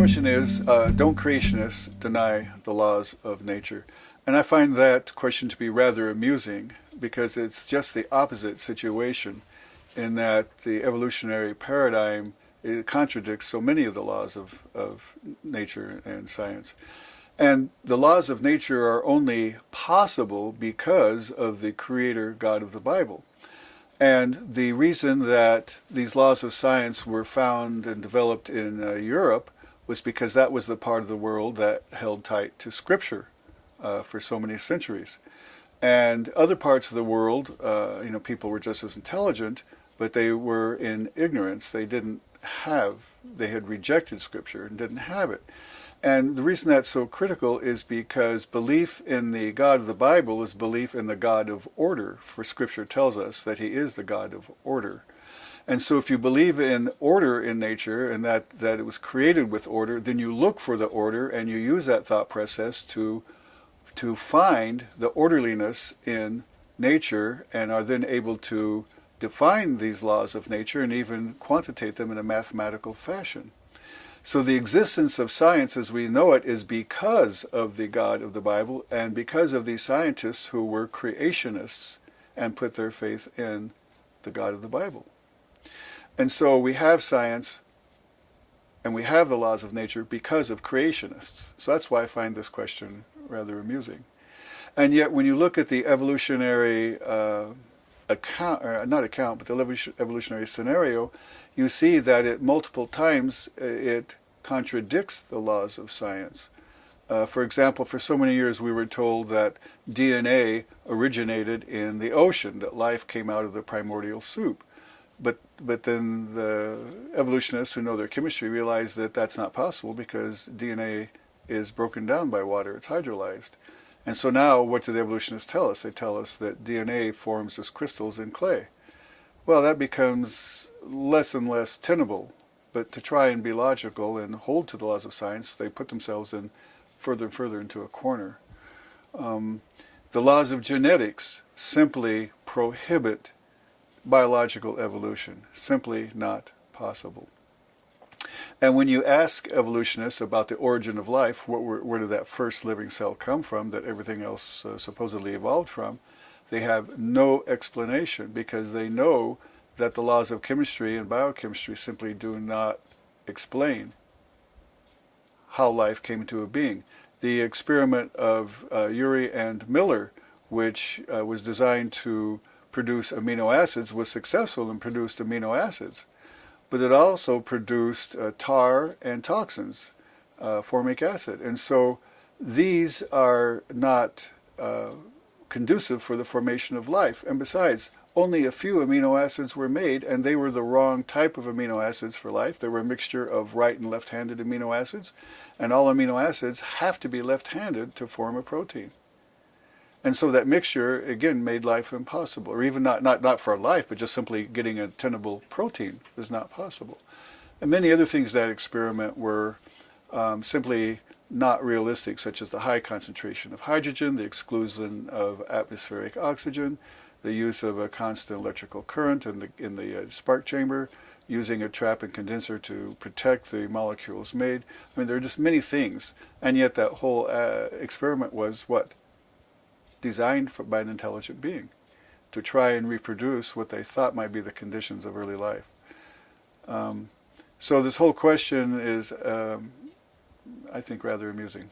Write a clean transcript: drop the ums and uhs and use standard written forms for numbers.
question is, don't creationists deny the laws of nature? And I find that question to be rather amusing because it's just the opposite situation in that the evolutionary paradigm, it contradicts so many of the laws of nature and science. And the laws of nature are only possible because of the creator God of the Bible. And the reason that these laws of science were found and developed in Europe was because that was the part of the world that held tight to Scripture for so many centuries. And other parts of the world, people were just as intelligent, but they were in ignorance. They had rejected Scripture and didn't have it. And the reason that's so critical is because belief in the God of the Bible is belief in the God of order, for Scripture tells us that He is the God of order. And so if you believe in order in nature and that it was created with order, then you look for the order and you use that thought process to find the orderliness in nature and are then able to define these laws of nature and even quantitate them in a mathematical fashion. So the existence of science as we know it is because of the God of the Bible and because of these scientists who were creationists and put their faith in the God of the Bible. And so we have science and we have the laws of nature because of creationists. So that's why I find this question rather amusing. And yet when you look at the evolutionary the evolutionary scenario, you see that it multiple times it contradicts the laws of science. For example, for so many years we were told that DNA originated in the ocean, that life came out of the primordial soup. But then the evolutionists who know their chemistry realize that that's not possible because DNA is broken down by water, it's hydrolyzed. And so now what do the evolutionists tell us? They tell us that DNA forms as crystals in clay. Well, that becomes less and less tenable. But to try and be logical and hold to the laws of science, they put themselves in further and further into a corner. The laws of genetics simply prohibit biological evolution. Simply not possible. And when you ask evolutionists about the origin of life, where did that first living cell come from that everything else supposedly evolved from, they have no explanation because they know that the laws of chemistry and biochemistry simply do not explain how life came into being. The experiment of Urey and Miller, which was designed to produce amino acids, was successful and produced amino acids. But it also produced tar and toxins, formic acid. And so these are not conducive for the formation of life. And besides, only a few amino acids were made, and they were the wrong type of amino acids for life. They were a mixture of right and left-handed amino acids, and all amino acids have to be left-handed to form a protein. And so that mixture, again, made life impossible, or even not for life, but just simply getting a tenable protein is not possible. And many other things in that experiment were simply not realistic, such as the high concentration of hydrogen, the exclusion of atmospheric oxygen, the use of a constant electrical current in the spark chamber, using a trap and condenser to protect the molecules made. I mean, there are just many things, and yet that whole experiment was what? Designed by an intelligent being to try and reproduce what they thought might be the conditions of early life. So this whole question is, I think, rather amusing.